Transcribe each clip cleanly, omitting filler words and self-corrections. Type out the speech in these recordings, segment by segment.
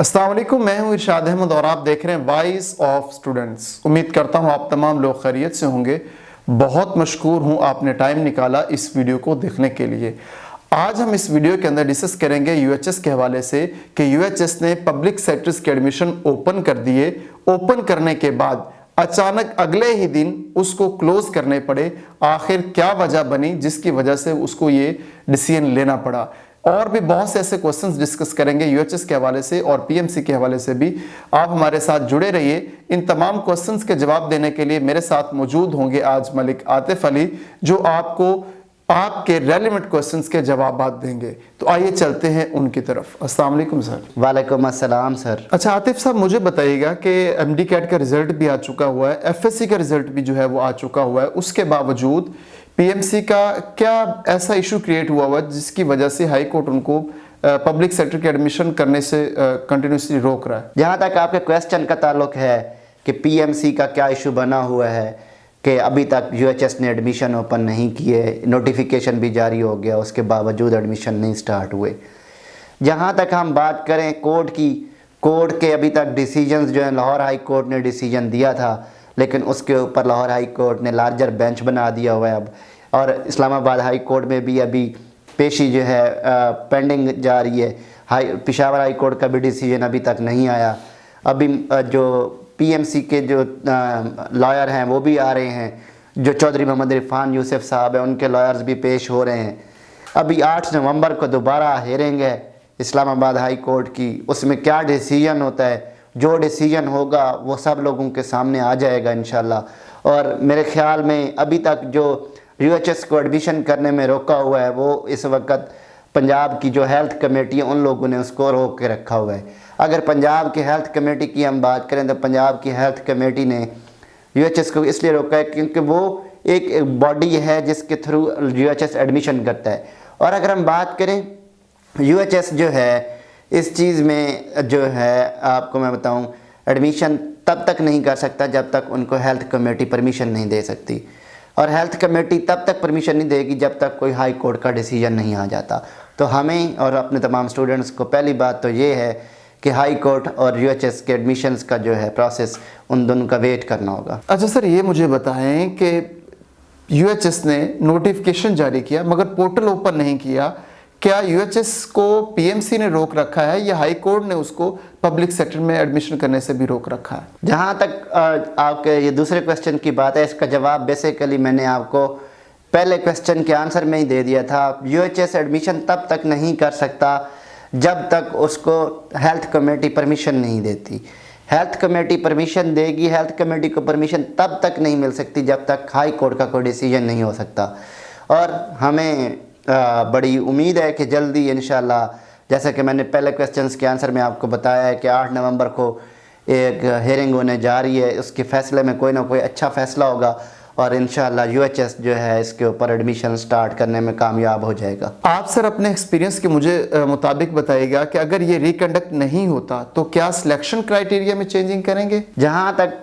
अस्सलाम वालेकुम, मैं हूं इरशाद अहमद और आप देख रहे हैं वॉइस ऑफ स्टूडेंट्स। उम्मीद करता हूं आप तमाम लोग खैरियत से होंगे। बहुत मशकूर हूं आपने टाइम निकाला इस वीडियो को देखने के लिए। आज हम इस वीडियो के अंदर डिस्कस करेंगे यूएचएस के हवाले से कि यूएचएस ने पब्लिक सेक्टर्स के एडमिशन ओपन कर दिए। ओपन करने के बाद अचानक अगले ही दिन उसको क्लोज करने पड़े। आखिर क्या वजह बनी जिसकी वजह से उसको ये डिसीजन लेना पड़ा, और भी बहुत से ऐसे क्वेश्चंस डिस्कस करेंगे यूएचएस के हवाले से और पीएमसी के हवाले से भी। आप हमारे साथ जुड़े रहिए। इन तमाम क्वेश्चंस के जवाब देने के लिए मेरे साथ मौजूद होंगे आज मलिक आतिफ अली, जो आपको आपके रेलेवेंट क्वेश्चंस के जवाब देंगे। तो आइए चलते हैं उनकी तरफ। अस्सलाम वालेकुम सर। वालेकुम अस्सलाम सर। अच्छा आतिफ साहब, मुझे बताइएगा कि एमडी कैट का रिजल्ट भी आ चुका हुआ है, एफएससी का रिजल्ट भी जो है वो आ चुका हुआ है, उसके बावजूद पीएमसी का क्या ऐसा इशू क्रिएट हुआ जिसकी वजह से हाई कोर्ट उनको पब्लिक सेक्टर के एडमिशन करने से कंटिन्यूसली रोक रहा है? जहाँ तक आपके क्वेश्चन का ताल्लुक है कि पीएमसी का क्या इशू बना हुआ है कि अभी तक यूएचएस ने एडमिशन ओपन नहीं किए, नोटिफिकेशन भी जारी हो गया, उसके बावजूद एडमिशन नहीं स्टार्ट हुए। जहाँ तक हम बात करें कोर्ट के अभी तक डिसीजंस जो है, लाहौर हाई कोर्ट ने डिसीजन दिया था, लेकिन उसके ऊपर लाहौर हाई कोर्ट ने लार्जर बेंच बना दिया हुआ है अब, और इस्लामाबाद हाई कोर्ट में भी अभी पेशी जो है पेंडिंग जा रही है। पेशावर हाई कोर्ट का भी डिसीजन अभी तक नहीं आया। अभी जो पीएमसी के जो लॉयर हैं वो भी आ रहे हैं, जो चौधरी मोहम्मद इरफान यूसुफ साहब हैं, उनके लॉयर्स भी पेश हो रहे हैं। अभी 8 नवंबर को दोबारा हेयरिंग है इस्लामाबाद हाई कोर्ट की, उसमें क्या डिसीजन होता है, जो डिसीजन होगा वो सब लोगों के सामने आ जाएगा इंशाल्लाह। और मेरे ख्याल में अभी तक जो यूएचएस को एडमिशन करने में रोका हुआ है वो इस वक्त पंजाब की जो हेल्थ कमेटी है उन लोगों ने उसको रोक के रखा हुआ है। अगर पंजाब की हेल्थ कमेटी की हम बात करें तो पंजाब की हेल्थ कमेटी ने यूएचएस को इसलिए रोका है क्योंकि वो एक बॉडी है जिसके थ्रू यूएचएस एडमिशन करता है। और अगर हम बात करें यूएचएस जो है इस चीज़ में जो है, आपको मैं बताऊं, एडमिशन तब तक नहीं कर सकता जब तक उनको हेल्थ कमेटी परमिशन नहीं दे सकती, और हेल्थ कमेटी तब तक परमिशन नहीं देगी जब तक कोई हाई कोर्ट का डिसीजन नहीं आ जाता। तो हमें और अपने तमाम स्टूडेंट्स को पहली बात तो ये है कि हाई कोर्ट और यूएचएस के एडमिशन्स का जो है प्रोसेस, उन दोनों का वेट करना होगा। अच्छा सर, ये मुझे बताएं कि यूएचएस ने नोटिफिकेशन जारी किया मगर पोर्टल ओपन नहीं किया। क्या यूएचएस को पीएमसी ने रोक रखा है या हाई कोर्ट ने उसको पब्लिक सेक्टर में एडमिशन करने से भी रोक रखा है? जहाँ तक आपके ये दूसरे क्वेश्चन की बात है, इसका जवाब बेसिकली मैंने आपको पहले क्वेश्चन के आंसर में ही दे दिया था। यूएचएस एडमिशन तब तक नहीं कर सकता जब तक उसको हेल्थ कमेटी परमिशन नहीं देती। हेल्थ कमेटी परमिशन देगी, हेल्थ कमेटी को परमिशन तब तक नहीं मिल सकती जब तक हाई कोर्ट का कोई डिसीजन नहीं हो सकता। और हमें बड़ी उम्मीद है कि जल्दी इंशाल्लाह, जैसा कि मैंने पहले क्वेश्चंस के आंसर में आपको बताया है कि 8 नवंबर को एक हेयरिंग होने जा रही है, उसके फैसले में कोई ना कोई अच्छा फैसला होगा और इंशाल्लाह यूएचएस जो है इसके ऊपर एडमिशन स्टार्ट करने में कामयाब हो जाएगा। आप सर अपने एक्सपीरियंस के मुझे मुताबिक बताइएगा कि अगर ये रिकंडक्ट नहीं होता तो क्या सिलेक्शन क्राइटेरिया में चेंजिंग करेंगे? जहाँ तक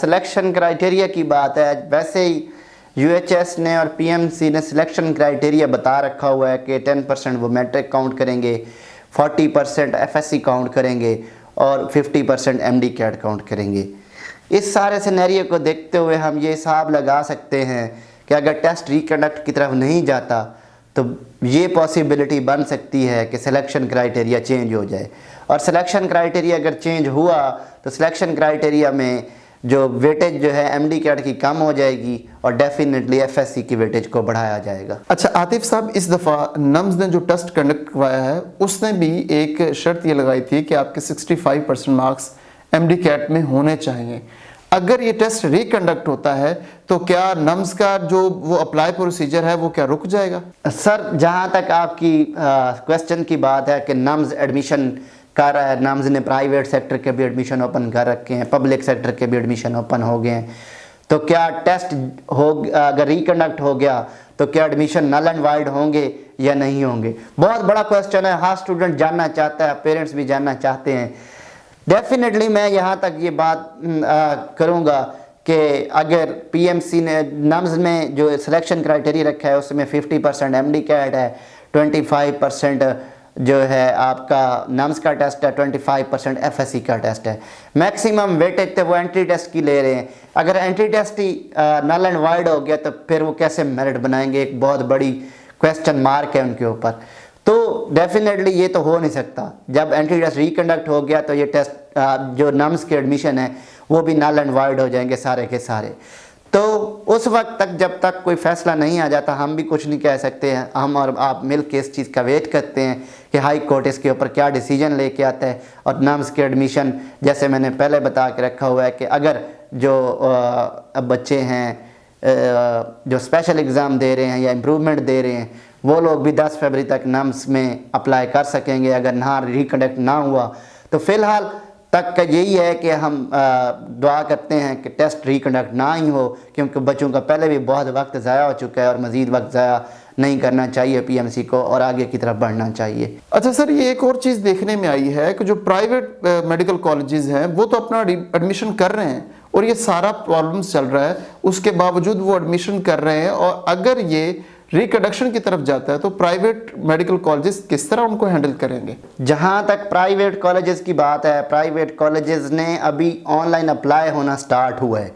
सिलेक्शन क्राइटेरिया की बात है, वैसे ही यूएचएस ने और पीएमसी ने सिलेक्शन क्राइटेरिया बता रखा हुआ है कि 10% वो मैट्रिक काउंट करेंगे, 40% एफएससी काउंट करेंगे और 50% एमडी कैट काउंट करेंगे। इस सारे सिनेरियो को देखते हुए हम ये हिसाब लगा सकते हैं कि अगर टेस्ट रिकंडक्ट की तरफ नहीं जाता तो ये पॉसिबिलिटी बन सकती है कि सिलेक्शन क्राइटेरिया चेंज हो जाए। और सिलेक्शन क्राइटेरिया अगर चेंज हुआ तो सिलेक्शन क्राइटेरिया में जो वेटेज जो है एमडी कैट की कम हो जाएगी और डेफिनेटली एफएससी की वेटेज को बढ़ाया जाएगा। अच्छा आतिफ साहब, इस दफ़ा नम्स ने जो टेस्ट कंडक्ट करवाया है उसने भी एक शर्त ये लगाई थी कि आपके 65% मार्क्स एमडी कैट में होने चाहिए। अगर ये टेस्ट रिकंडक्ट होता है तो क्या नम्स का जो वो अप्लाई प्रोसीजर है वो क्या रुक जाएगा? सर, जहाँ तक आपकी क्वेश्चन की बात है कि नम्स एडमिशन कर रहा है, नम्स ने प्राइवेट सेक्टर के भी एडमिशन ओपन कर रखे हैं, पब्लिक सेक्टर के भी एडमिशन ओपन हो गए हैं, तो क्या टेस्ट हो अगर रिकंडक्ट हो गया तो क्या एडमिशन नल एंड वाइड होंगे या नहीं होंगे? बहुत बड़ा क्वेश्चन है, हर स्टूडेंट जानना चाहता है, पेरेंट्स भी जानना चाहते हैं। डेफिनेटली मैं यहाँ तक ये बात करूँगा कि अगर पीएमसी ने नम्स में जो सिलेक्शन क्राइटेरिया रखा है उसमें 50% एमडी कैट है, 25% जो है आपका नम्स का टेस्ट है, 25% एफएससी का टेस्ट है। मैक्सिमम वेटेज तो वो एंट्री टेस्ट की ले रहे हैं। अगर एंट्री टेस्ट ही नल एंड वाइड हो गया तो फिर वो कैसे मेरिट बनाएंगे, एक बहुत बड़ी क्वेश्चन मार्क है उनके ऊपर। तो डेफिनेटली ये तो हो नहीं सकता। जब एंट्री टेस्ट रिकंडक्ट हो गया तो ये टेस्ट जो नम्स के एडमिशन है वो भी नल एंड वाइड हो जाएंगे सारे के सारे। तो उस वक्त तक जब तक कोई फैसला नहीं आ जाता हम भी कुछ नहीं कह सकते हैं। हम और आप मिल के इस चीज़ का वेट करते हैं कि हाई कोर्ट इसके ऊपर क्या डिसीजन लेके आता है। और नम्स के एडमिशन जैसे मैंने पहले बता के रखा हुआ है कि अगर जो अब बच्चे हैं जो स्पेशल एग्ज़ाम दे रहे हैं या इम्प्रूवमेंट दे रहे हैं वो लोग भी 10 फरवरी तक नम्स में अप्लाई कर सकेंगे। अगर ना रिकंडक्ट ना हुआ तो फ़िलहाल तक का यही है कि हम दुआ करते हैं कि टेस्ट रिकंडक्ट ना ही हो, क्योंकि बच्चों का पहले भी बहुत वक्त ज़ाया हो चुका है और मज़ीद वक्त ज़ाया नहीं करना चाहिए पीएमसी को और आगे की तरफ बढ़ना चाहिए। अच्छा सर, ये एक और चीज़ देखने में आई है कि जो प्राइवेट मेडिकल कॉलेजेस हैं वो तो अपना एडमिशन कर रहे हैं और ये सारा प्रॉब्लम्स चल रहा है, उसके बावजूद वो एडमिशन कर रहे हैं। और अगर ये रिकंडक्शन की तरफ जाता है तो प्राइवेट मेडिकल कॉलेजेस किस तरह उनको हैंडल करेंगे? जहाँ तक प्राइवेट कॉलेजेस की बात है, प्राइवेट कॉलेजेस ने अभी ऑनलाइन अप्लाई होना स्टार्ट हुआ है।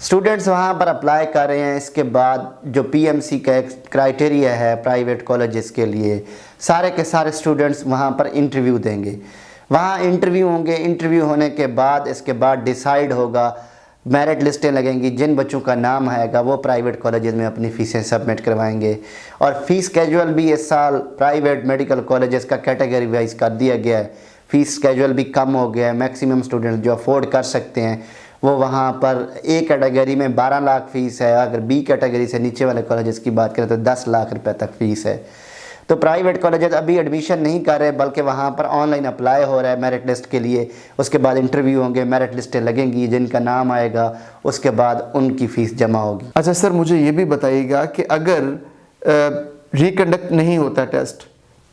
स्टूडेंट्स वहाँ पर अप्लाई कर रहे हैं। इसके बाद जो पीएमसी का एक क्राइटेरिया है प्राइवेट कॉलेजेस के लिए, सारे के सारे स्टूडेंट्स वहाँ पर इंटरव्यू देंगे। वहाँ इंटरव्यू होंगे, इंटरव्यू होने के बाद इसके बाद डिसाइड होगा, मेरिट लिस्टें लगेंगी। जिन बच्चों का नाम आएगा वो प्राइवेट कॉलेजेस में अपनी फ़ीसें सबमिट करवाएंगे। और फ़ीस कैजुअल भी इस साल प्राइवेट मेडिकल कॉलेजेस का कैटेगरी वाइज कर दिया गया है। फ़ीस कैजुअल भी कम हो गया है। मैक्सिमम स्टूडेंट जो अफोर्ड कर सकते हैं वो वहाँ पर ए कैटेगरी में 12 लाख फ़ीस है। अगर बी कैटेगरी से नीचे वाले कॉलेजेस की बात करें तो 10 लाख रुपए तक फ़ीस है। तो प्राइवेट कॉलेजेस अभी एडमिशन नहीं कर रहे बल्कि वहाँ पर ऑनलाइन अप्लाई हो रहा है मेरिट लिस्ट के लिए। उसके बाद इंटरव्यू होंगे, मेरिट लिस्टें लगेंगी, जिनका नाम आएगा उसके बाद उनकी फ़ीस जमा होगी। अच्छा सर, मुझे ये भी बताइएगा कि अगर रिकंडक्ट नहीं होता टेस्ट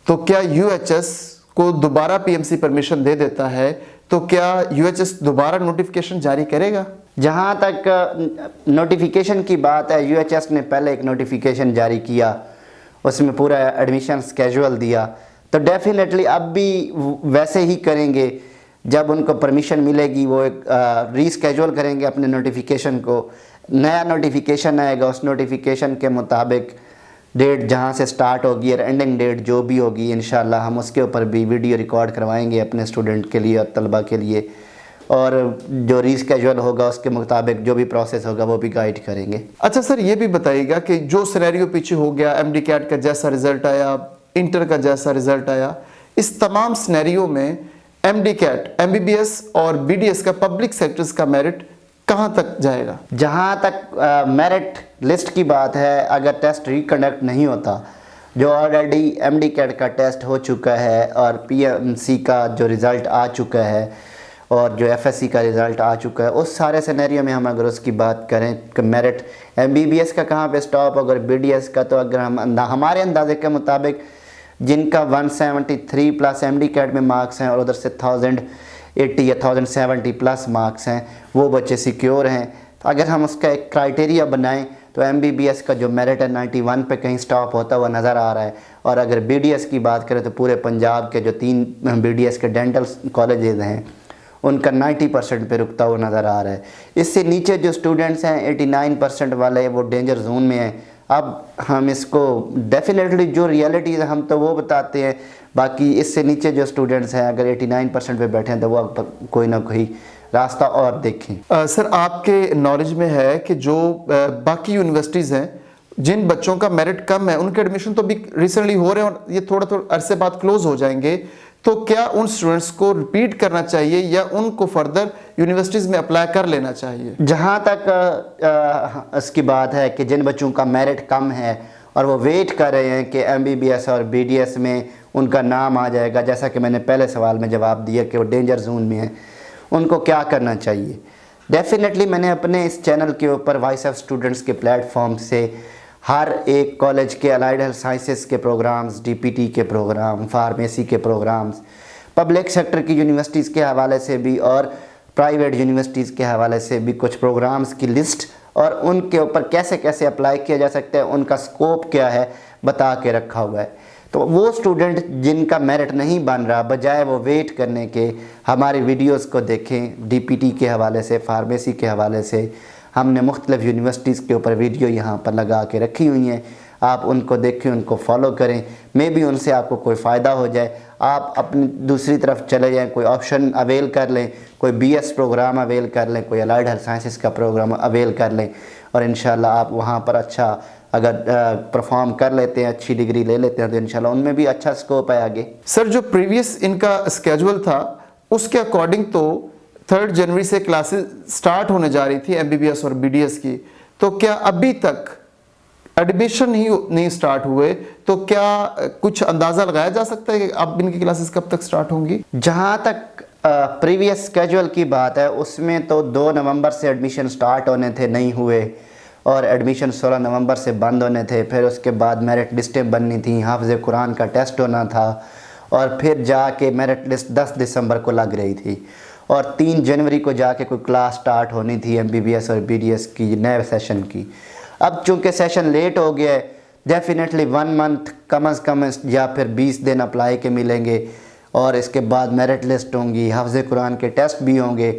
तो क्या यूएचएस को दोबारा पीएमसी परमिशन दे देता है? तो क्या यूएचएस दोबारा नोटिफिकेशन जारी करेगा? जहाँ तक नोटिफिकेशन की बात है, यूएचएस ने पहले एक नोटिफिकेशन जारी किया, उसमें पूरा एडमिशन स्केजुअल दिया। तो डेफिनेटली अब भी वैसे ही करेंगे। जब उनको परमिशन मिलेगी वो एक रीस्केजुअल करेंगे अपने नोटिफिकेशन को। नया नोटिफिकेशन आएगा, उस नोटिफिकेशन के मुताबिक डेट जहाँ से स्टार्ट होगी और एंडिंग डेट जो भी होगी इंशाल्लाह हम उसके ऊपर भी वीडियो रिकॉर्ड करवाएंगे अपने स्टूडेंट के लिए और तलबा के लिए। और जो रीस्केजुअल होगा उसके मुताबिक जो भी प्रोसेस होगा वो भी गाइड करेंगे। अच्छा सर, ये भी बताइएगा कि जो सिनेरियो पीछे हो गया, एमडी कैट का जैसा रिजल्ट आया, इंटर का जैसा रिजल्ट आया, इस तमाम सिनेरियो में एमडी कैट, एमबीबीएस और बीडीएस का पब्लिक सेक्टर्स का मेरिट कहाँ तक जाएगा? जहाँ तक मेरिट लिस्ट की बात है, अगर टेस्ट रिकंडक्ट नहीं होता, जो ऑलरेडी एमडी कैट का टेस्ट हो चुका है और पीएमसी का जो रिज़ल्ट आ चुका है और जो एफएससी का रिज़ल्ट आ चुका है, उस सारे सिनेरियो में हम अगर उसकी बात करें कि मेरिट एमबीबीएस का कहाँ पे स्टॉप, अगर बीडीएस का, तो अगर हम हमारे अंदाजे के मुताबिक जिनका 173 प्लस एमडी कैट में मार्क्स हैं और उधर से 1080 या 1070 प्लस मार्क्स हैं, वो बच्चे सिक्योर हैं। तो अगर हम उसका एक क्राइटेरिया बनाएं तो एमबीबीएस का जो मेरिट है 91 पे कहीं स्टॉप होता हुआ नज़र आ रहा है। और अगर बीडीएस की बात करें तो पूरे पंजाब के जो 3 बीडीएस के डेंटल कॉलेजेस हैं उनका 90% पे रुकता हुआ नज़र आ रहा है। इससे नीचे जो स्टूडेंट्स हैं 89% वाले वो डेंजर जोन में हैं। अब हम इसको डेफिनेटली जो रियलिटीज़ हम तो वो बताते हैं, बाकी इससे नीचे जो स्टूडेंट्स हैं अगर 89% पे बैठे हैं तो वो कोई ना कोई रास्ता और देखें। सर, आपके नॉलेज में है कि जो बाकी यूनिवर्सिटीज़ हैं जिन बच्चों का मेरिट कम है उनके एडमिशन तो भी रिसेंटली हो रहे हैं और ये थोड़ा अरसे बाद क्लोज हो जाएंगे, तो क्या उन स्टूडेंट्स को रिपीट करना चाहिए या उनको फर्दर यूनिवर्सिटीज़ में अप्लाई कर लेना चाहिए? जहाँ तक इसकी बात है कि जिन बच्चों का मेरिट कम है और वो वेट कर रहे हैं कि एमबीबीएस और बीडीएस में उनका नाम आ जाएगा, जैसा कि मैंने पहले सवाल में जवाब दिया कि वो डेंजर जोन में है, उनको क्या करना चाहिए? डेफिनेटली मैंने अपने इस चैनल के ऊपर वॉइस ऑफ स्टूडेंट्स के प्लेटफॉर्म से हर एक कॉलेज के अलाइड हेल्थ साइंसेस के प्रोग्राम्स, डीपीटी के प्रोग्राम, फार्मेसी के प्रोग्राम्स, पब्लिक सेक्टर की यूनिवर्सिटीज़ के हवाले से भी और प्राइवेट यूनिवर्सिटीज़ के हवाले से भी कुछ प्रोग्राम्स की लिस्ट और उनके ऊपर कैसे कैसे अप्लाई किया जा सकता है, उनका स्कोप क्या है, बता के रखा हुआ है। तो वो स्टूडेंट जिनका मेरिट नहीं बन रहा, बजाय वो वेट करने के हमारी वीडियोस को देखें। डीपीटी के हवाले से, फार्मेसी के हवाले से हमने मुख्तलिफ़ यूनिवर्सिटीज़ के ऊपर वीडियो यहाँ पर लगा के रखी हुई हैं। आप उनको देखें, उनको फॉलो करें, मे भी उनसे आपको कोई फ़ायदा हो जाए। आप अपनी दूसरी तरफ चले जाएं, कोई ऑप्शन अवेल कर लें, कोई बीएस प्रोग्राम अवेल कर लें, कोई अलाइड हेल्थ साइंसेस का प्रोग्राम अवेल कर लें, और इंशाल्लाह आप वहाँ पर अच्छा अगर परफॉर्म कर लेते हैं, अच्छी डिग्री ले लेते हैं, तो इंशाल्लाह उनमें भी अच्छा स्कोप है आगे। सर, जो प्रीवियस इनका स्केजुअल था उसके अकॉर्डिंग तो 3 जनवरी से क्लासेस स्टार्ट होने जा रही थी एमबीबीएस और बीडीएस की, तो क्या अभी तक एडमिशन ही नहीं स्टार्ट हुए? तो क्या कुछ अंदाज़ा लगाया जा सकता है कि अब इनकी क्लासेस कब तक स्टार्ट होंगी? जहाँ तक प्रीवियस स्केजुअल की बात है, उसमें तो 2 नवंबर से एडमिशन स्टार्ट होने थे, नहीं हुए, और एडमिशन 16 नवंबर से बंद होने थे। फिर उसके बाद मेरिट लिस्टें बननी थी, हाफ़िज़ कुरान का टेस्ट होना था, और फिर जाके मेरिट लिस्ट 10 दिसंबर को लग रही थी, और 3 जनवरी को जाके कोई क्लास स्टार्ट होनी थी एमबीबीएस और बीडीएस की नए सेशन की। अब चूँकि सेशन लेट हो गया है, डेफिनेटली 1 मंथ कम अज़ कम या फिर 20 दिन अप्लाई के मिलेंगे, और इसके बाद मेरिट लिस्ट होंगी, हाफ़िज़ कुरान के टेस्ट भी होंगे।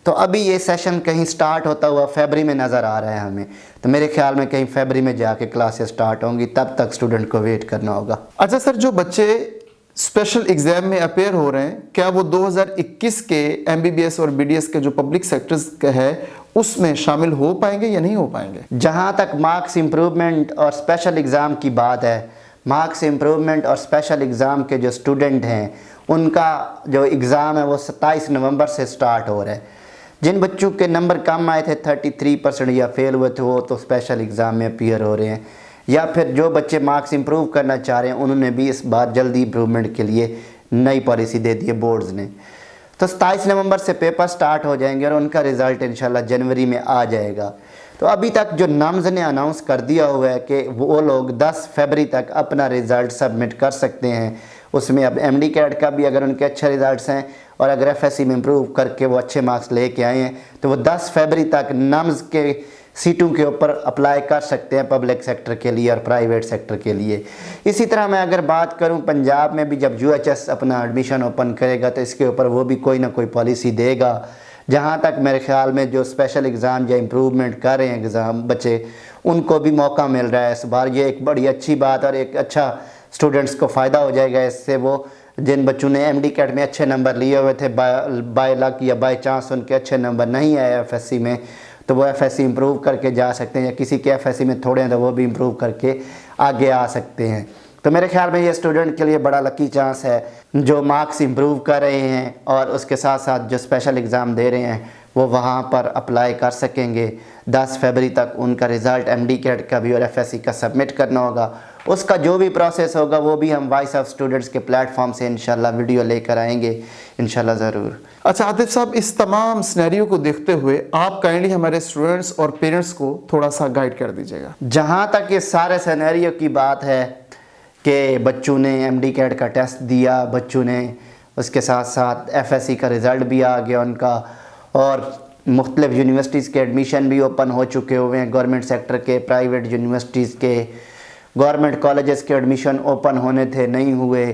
तो अभी ये सेशन कहीं स्टार्ट होता हुआ फरवरी में नज़र आ रहा है हमें, तो मेरे ख्याल में कहीं फरवरी में जाके क्लासेस स्टार्ट होंगी, तब तक स्टूडेंट को वेट करना होगा। अच्छा सर, जो बच्चे स्पेशल एग्जाम में अपेयर हो रहे हैं, क्या वो 2021 के एमबीबीएस और बीडीएस के जो पब्लिक सेक्टर्स का है उसमें शामिल हो पाएंगे या नहीं हो पाएंगे? जहाँ तक मार्क्स इम्प्रूवमेंट और स्पेशल एग्ज़ाम की बात है, मार्क्स इम्प्रूवमेंट और स्पेशल एग्ज़ाम के जो स्टूडेंट हैं उनका जो एग्ज़ाम है वो 27 नवंबर से स्टार्ट हो रहा है। जिन बच्चों के नंबर कम आए थे 33% या फेल हुए थे, वो तो स्पेशल एग्ज़ाम में अपीयर हो रहे हैं, या फिर जो बच्चे मार्क्स इम्प्रूव करना चाह रहे हैं उन्होंने भी इस बार जल्दी इम्प्रूवमेंट के लिए नई पॉलिसी दे दी है बोर्ड्स ने। तो 27 नवंबर से पेपर स्टार्ट हो जाएंगे और उनका रिज़ल्ट इंशाल्लाह जनवरी में आ जाएगा। तो अभी तक जो नाम्स ने अनाउंस कर दिया हुआ है कि वो लोग 10 फरवरी तक अपना रिज़ल्ट सबमिट कर सकते हैं। उसमें अब एमडी कैट का भी अगर उनके अच्छे रिज़ल्ट्स हैं और अगर एफएससी में इम्प्रूव करके वो अच्छे मार्क्स लेके आए हैं, तो वो 10 फरवरी तक नाम्स के सीटों के ऊपर अप्लाई कर सकते हैं, पब्लिक सेक्टर के लिए और प्राइवेट सेक्टर के लिए। इसी तरह मैं अगर बात करूं, पंजाब में भी जब यूएचएस अपना एडमिशन ओपन करेगा तो इसके ऊपर वो भी कोई ना कोई पॉलिसी देगा। जहां तक मेरे ख्याल में जो स्पेशल एग्ज़ाम या इम्प्रूवमेंट कर रहे हैं एग्ज़ाम बच्चे, उनको भी मौका मिल रहा है इस बार। ये एक बड़ी अच्छी बात और एक अच्छा स्टूडेंट्स को फ़ायदा हो जाएगा इससे। वो जिन बच्चों ने एमडी कैट में अच्छे नंबर लिए हुए थे, बाय लक या बाय चांस उनके अच्छे नंबर नहीं आए एफएससी में, तो वो एफएससी इम्प्रूव करके जा सकते हैं, या किसी के एफएससी में थोड़े हैं तो वो भी इम्प्रूव करके आगे आ सकते हैं। तो मेरे ख्याल में ये स्टूडेंट के लिए बड़ा लकी चांस है जो मार्क्स इम्प्रूव कर रहे हैं और उसके साथ साथ जो स्पेशल एग्ज़ाम दे रहे हैं वो वहाँ पर अप्लाई कर सकेंगे। 10 फरवरी तक उनका रिज़ल्ट एमडी कैट का भी और एफएससी का सबमिट करना होगा। उसका जो भी प्रोसेस होगा वो भी हम वॉइस ऑफ स्टूडेंट्स के प्लेटफॉर्म से इंशाल्लाह वीडियो लेकर आएंगे, इंशाल्लाह ज़रूर। अच्छा आतिफ साहब, इस तमाम सिनेरियो को देखते हुए आप काइंडली हमारे स्टूडेंट्स और पेरेंट्स को थोड़ा सा गाइड कर दीजिएगा। जहाँ तक इस सारे सिनेरियो की बात है कि बच्चों ने एमडी कैट का टेस्ट दिया, बच्चों ने उसके साथ साथ एफएससी का रिज़ल्ट भी आ गया उनका, और मुख्तलिफ़ यूनिवर्सिटीज़ के एडमिशन भी ओपन हो चुके हुए हैं, गवर्नमेंट सेक्टर के, प्राइवेट यूनिवर्सिटीज़ के, गवर्नमेंट कॉलेजेस के एडमिशन ओपन होने थे नहीं हुए,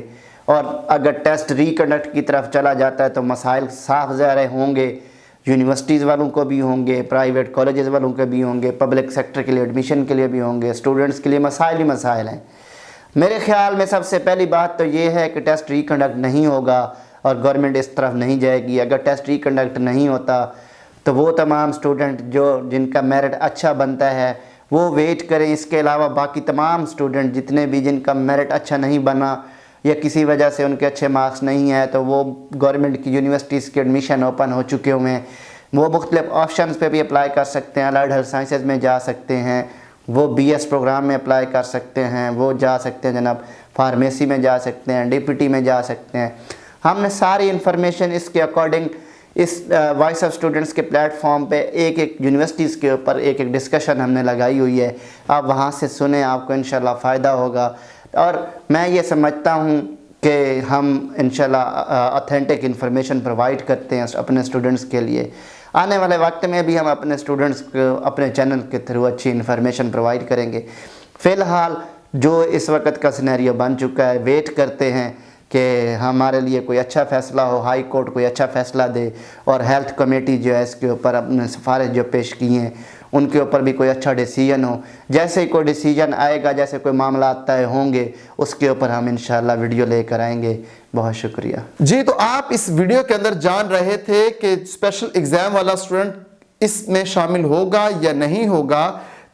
और अगर टेस्ट रिकंडक्ट की तरफ चला जाता है तो मसाइल साफ ज़ाहिर होंगे, यूनिवर्सिटीज़ वालों को भी होंगे, प्राइवेट कॉलेजेस वालों के भी होंगे, पब्लिक सेक्टर के लिए एडमिशन के लिए भी होंगे, स्टूडेंट्स के लिए मसाइल ही मसाइल हैं। मेरे ख्याल में सबसे पहली बात तो ये है कि टेस्ट रिकंडक्ट नहीं होगा और गवर्नमेंट इस तरफ नहीं जाएगी। अगर टेस्ट रिकंडक्ट नहीं होता तो वो तमाम स्टूडेंट जो जिनका मेरिट अच्छा बनता है वो वेट करें। इसके अलावा बाकी तमाम स्टूडेंट जितने भी जिनका मेरिट अच्छा नहीं बना या किसी वजह से उनके अच्छे मार्क्स नहीं आए, तो वो गवर्नमेंट की यूनिवर्सिटीज़ के एडमिशन ओपन हो चुके हुए हैं, वो मुख्तलिफ ऑप्शन पे भी अप्लाई कर सकते हैं। अलाइड हेल्थ साइंसेज में जा सकते हैं, वो बीएस प्रोग्राम में अप्लाई कर सकते हैं, वो जा सकते हैं जनाब फार्मेसी में जा सकते हैं, डीपीटी में जा सकते हैं। हमने सारी इन्फॉर्मेशन इसके अकॉर्डिंग इस वॉइस ऑफ स्टूडेंट्स के प्लेटफॉर्म पे एक एक यूनिवर्सिटीज़ के ऊपर एक एक डिस्कशन हमने लगाई हुई है। आप वहाँ से सुने, आपको इंशाल्लाह फ़ायदा होगा। और मैं ये समझता हूँ कि हम इंशाल्लाह ऑथेंटिक इन्फॉर्मेशन प्रोवाइड करते हैं अपने स्टूडेंट्स के लिए। आने वाले वक्त में भी हम अपने स्टूडेंट्स को अपने चैनल के थ्रू अच्छी इन्फॉर्मेशन प्रोवाइड करेंगे। फ़िलहाल जो इस वक्त का सिनेरियो बन चुका है, वेट करते हैं कि हमारे लिए कोई अच्छा फ़ैसला हो, हाई कोर्ट कोई अच्छा फ़ैसला दे और हेल्थ कमेटी जो है इसके ऊपर अपने सिफारिश जो पेश की हैं उनके ऊपर भी कोई अच्छा डिसीजन हो। जैसे ही कोई डिसीजन आएगा, जैसे कोई मामला तय होंगे, उसके ऊपर हम इंशाल्लाह वीडियो लेकर आएंगे। बहुत शुक्रिया जी। तो आप इस वीडियो के अंदर जान रहे थे कि स्पेशल एग्जाम वाला स्टूडेंट इसमें शामिल होगा या नहीं होगा,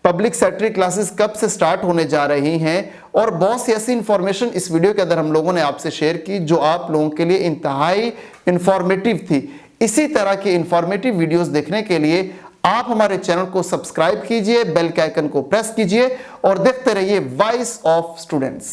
पब्लिक सेक्रेटरी क्लासेस कब से स्टार्ट होने जा रही हैं, और बहुत सी ऐसी इंफॉर्मेशन इस वीडियो के अंदर हम लोगों ने आपसे शेयर की जो आप लोगों के लिए इंतहाई इंफॉर्मेटिव थी। इसी तरह की इंफॉर्मेटिव वीडियोस देखने के लिए आप हमारे चैनल को सब्सक्राइब कीजिए, बेल के आइकन को प्रेस कीजिए और देखते रहिए वॉइस ऑफ स्टूडेंट्स।